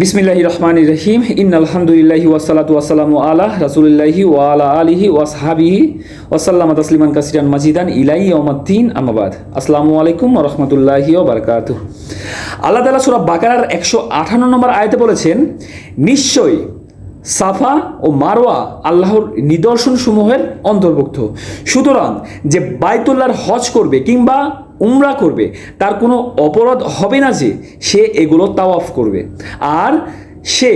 বিসমিল্লাহির রহমানির রহিম ইন্নাল হামদুলিল্লাহি ওয়াসসালাতু ওয়াসসালামু আলা রাসূলিল্লাহি ওয়া আলা আলিহি ওয়া সাহবিহি ওয়া সাল্লামা তাসলিমান কাসিরান মাজিদান ইলা ইয়াউমিদ্দিন আম্মা বাদ। আসসালামু আলাইকুম ওয়া রাহমাতুল্লাহি ওয়া বারাকাতুহু। আল্লাহ তাআলা সূরা বাকারার 158 নম্বর আয়াতে বলেছেন, নিশ্চয়ই সাফা ও মারওয়া আল্লাহর নিদর্শনসমূহের অন্তর্ভুক্ত। সুতরাং যে বাইতুল্লাহর হজ করবে কিংবা উমরা করবে তার কোনো অপরাধ হবে না যে সে এগুলো তাওয়াফ করবে, আর সে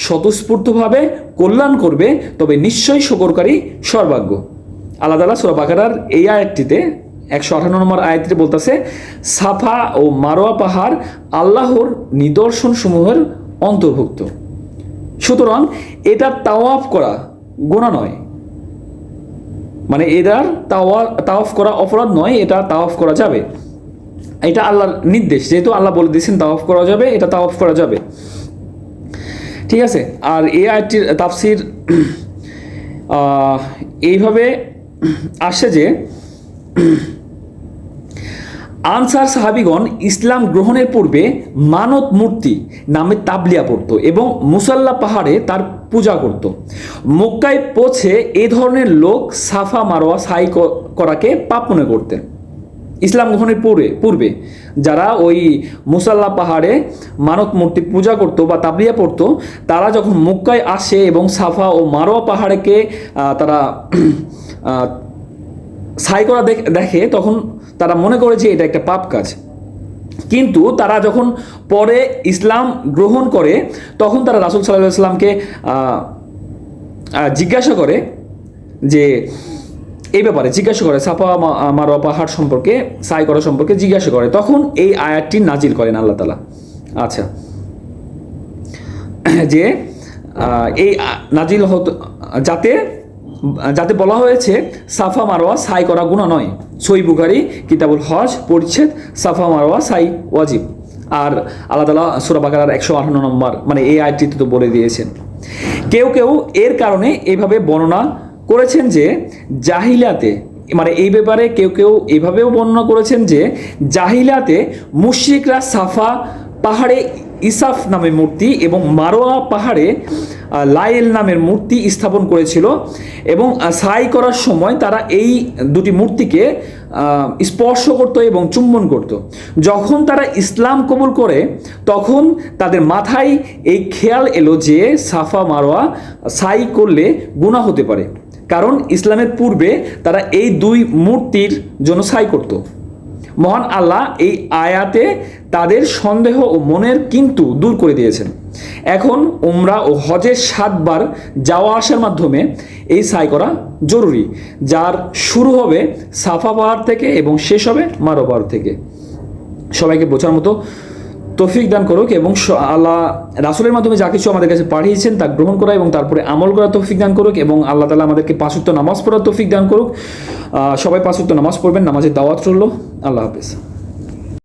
স্বতঃস্ফূর্তভাবে কল্যাণ করবে, তবে নিশ্চয়ই শুকরকারী সর্বাগ্য। আল্লাহ তাআলা সূরা বাকারার এই আয়াতটিতে 158 নম্বর আয়াতটিতে বলতেছে, সাফা ও মারওয়া পাহাড় আল্লাহর নিদর্শনসমূহের অন্তর্ভুক্ত। সুতরাং এটা তাওয়াফ করা গুনাহ নয়, মানে এটার তাওয়াফ করা অপরাধ নয়, এটা তাওয়াফ করা যাবে। এটা আল্লাহর নির্দেশ, যেহেতু আল্লাহ বলে দিয়েছেন তাওয়াফ করা যাবে, এটা তাওয়াফ করা যাবে। ঠিক আছে। আর এই আয়াতটির তাফসির এইভাবে আসে যে আনসার সাহাবিগণ ইসলাম গ্রহণের পূর্বে মানত মূর্তি নামে তাবলিয়া পড়ত এবং মুসাল্লা পাহাড়ে তার পূজা করত। মক্কায় পৌঁছে এ ধরনের লোক সাফা মারওয়া সাই করাকে পাপ মনে করতেন। ইসলাম গ্রহণের পূর্বে যারা ওই মুসাল্লা পাহাড়ে মানত মূর্তি পূজা করত বা তাবলিয়া পড়তো, তারা যখন মক্কায় আসে এবং সাফা ও মারওয়া পাহাড়কে তারা সাই করা দেখে, তখন তারা মনে করে যে এটা একটা পাপ কাজ। কিন্তু তারা যখন পরে ইসলাম গ্রহণ করে তখন তারা রাসূল সাল্লাল্লাহু আলাইহি ওয়াসাল্লামকে জিজ্ঞাসা করে যে এই ব্যাপারে সাফা মারওয়া পাহাড় সম্পর্কে, সাই করা সম্পর্কে জিজ্ঞাসা করে। তখন এই আয়াতটি নাজিল করেন আল্লাহ তাআলা। আচ্ছা, যে এই নাজিল হতো যাতে বলা হয়েছে সাফা মারওয়া সাই করা গুনাহ নয়। সহিহ বুখারী কিতাবুল হজ পরিচ্ছেদ সাফা মারওয়া সাই ওয়াজিব। আর আল্লাহ তাআলা সূরা বাকারার 158 নম্বর মানে এই আয়াতটিতে তো বলে দিয়েছেন। কেউ কেউ এর কারণে এইভাবে বর্ণনা করেছেন যে জাহিলিয়াতে, মানে এই ব্যাপারে কেউ কেউ এভাবেও বর্ণনা করেছেন যে জাহিলিয়াতে মুশরিকরা সাফা পাহাড়ে ইসাফ নামের মূর্তি এবং মারওয়া পাহাড়ে লাইল নামের মূর্তি স্থাপন করেছিল এবং সাই করার সময় তারা এই দুটি মূর্তিকে স্পর্শ করত এবং চুম্বন করত। যখন তারা ইসলাম কবুল করে তখন তাদের মাথায় এই খেয়াল এলো যে সাফা মারওয়া সাই করলে গুনাহ হতে পারে, কারণ ইসলামের পূর্বে তারা এই দুই মূর্তির জন্য সাই করত। মহান আল্লাহ এই আয়াতে তাদের সন্দেহ ও মনের কিন্তু দূর করে দিয়েছেন। এখন উমরা ও হজের 7 বার যাওয়া আসার মাধ্যমে এই সাই করা জরুরি, যার শুরু হবে সাফা পাহাড় থেকে এবং শেষ হবে মারওয়া পাহাড় থেকে। সবাইকে বোঝার মতো তৌফিক দান করুক এবং আল্লাহ রাসূলের মাধ্যমে যা কিছু আমাদের কাছে পাঠিয়েছেন তা গ্রহণ করা এবং তারপরে আমল করা তৌফিক দান করুক এবং আল্লাহ তাআলা আমাদেরকে 5 ওয়াক্ত নামাজ পড়ার তৌফিক দান করুক। সবাই 5 ওয়াক্ত নামাজ পড়বেন, নামাজের দাওয়াত রইল। আল্লাহ হাফেজ।